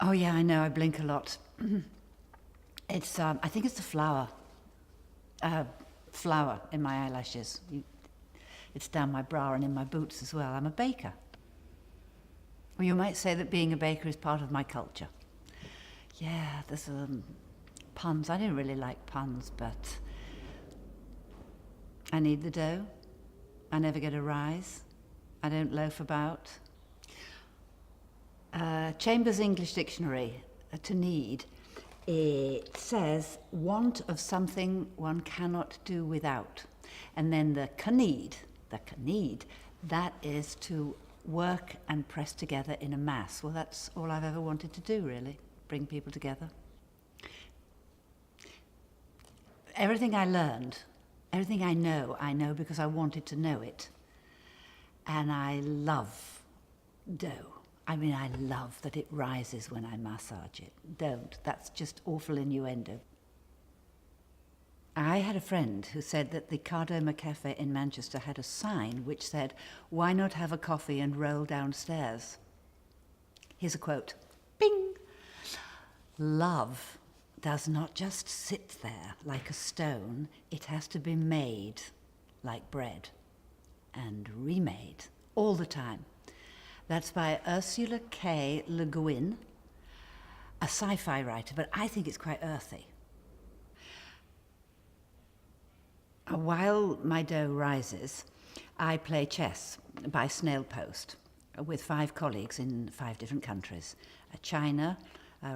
Oh yeah, I know, I blink a lot. It's, I think it's the flour in my eyelashes. It's down my bra and in my boots as well. I'm a baker. Or you might say that being a baker is part of my culture. Yeah, there's puns. I didn't really like puns, but I need the dough. I never get a rise. I don't loaf about. Chambers English Dictionary, to need, it says want of something one cannot do without. And then the need, that is to work and press together in a mass. Well, that's all I've ever wanted to do, really, bring people together. Everything I learned, everything I know because I wanted to know it. And I love dough. I mean, I love that it rises when I massage it. Don't. That's just awful innuendo. I had a friend who said that the Cardoma Cafe in Manchester had a sign which said, "Why not have a coffee and roll downstairs?" Here's a quote. Bing! Love does not just sit there like a stone. It has to be made like bread and remade all the time. That's by Ursula K. Le Guin, a sci-fi writer, but I think it's quite earthy. While my dough rises, I play chess by snail post with 5 colleagues in 5 different countries: China,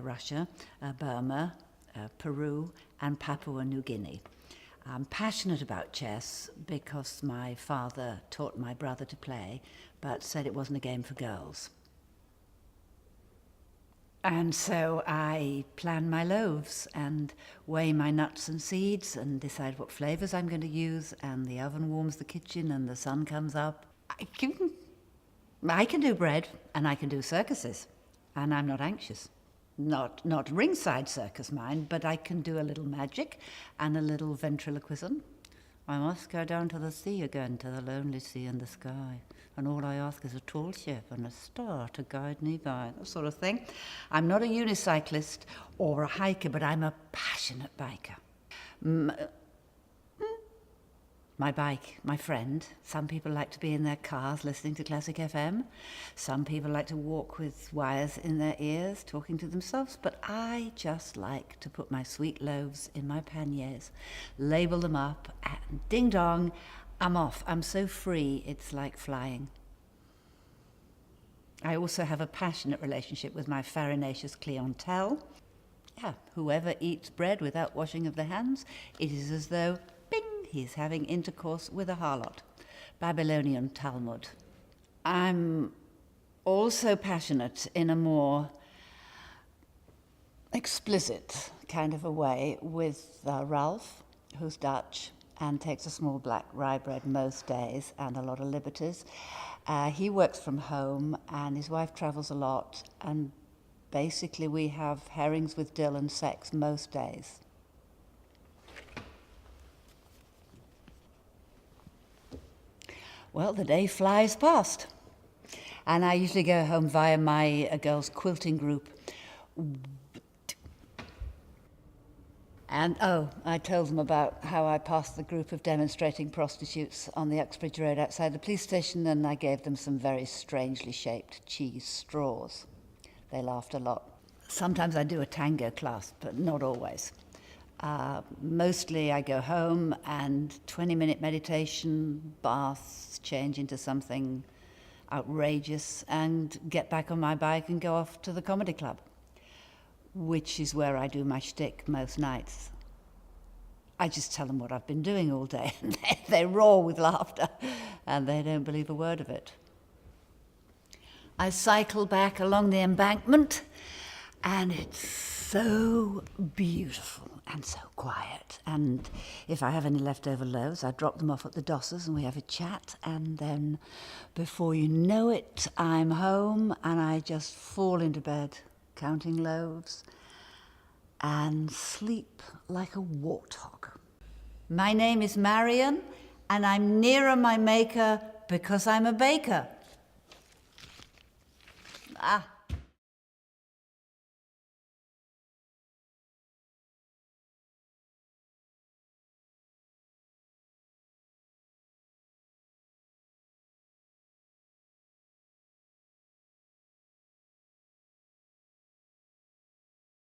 Russia, Burma, Peru, and Papua New Guinea. I'm passionate about chess because my father taught my brother to play, but said it wasn't a game for girls. And so I plan my loaves and weigh my nuts and seeds and decide what flavors I'm going to use, and the oven warms the kitchen and the sun comes up. I can do bread and I can do circuses, and I'm not anxious. Not ringside circus, mind, but I can do a little magic and a little ventriloquism. I must go down to the sea again, to the lonely sea and the sky, and all I ask is a tall ship and a star to guide me by, that sort of thing. I'm not a unicyclist or a hiker, but I'm a passionate biker. My bike, my friend. Some people like to be in their cars listening to Classic FM. Some people like to walk with wires in their ears, talking to themselves. But I just like to put my sweet loaves in my panniers, label them up, and ding dong, I'm off. I'm so free, it's like flying. I also have a passionate relationship with my farinaceous clientele. Yeah, whoever eats bread without washing of their hands, it is as though he's having intercourse with a harlot. Babylonian Talmud. I'm also passionate in a more explicit kind of a way with Ralph, who's Dutch and takes a small black rye bread most days and a lot of liberties. He works from home and his wife travels a lot, and basically we have herrings with dill and sex most days. Well, the day flies past, and I usually go home via my girls' quilting group. And I told them about how I passed the group of demonstrating prostitutes on the Uxbridge Road outside the police station, and I gave them some very strangely shaped cheese straws. They laughed a lot. Sometimes I do a tango class, but not always. Mostly I go home and 20-minute meditation, baths, change into something outrageous, and get back on my bike and go off to the comedy club, which is where I do my shtick most nights. I just tell them what I've been doing all day, and they roar with laughter, and they don't believe a word of it. I cycle back along the embankment, and it's so beautiful and so quiet. And if I have any leftover loaves, I drop them off at the Dossers and we have a chat, and then before you know it, I'm home and I just fall into bed counting loaves and sleep like a warthog. My name is Marian, and I'm nearer my maker because I'm a baker. Ah.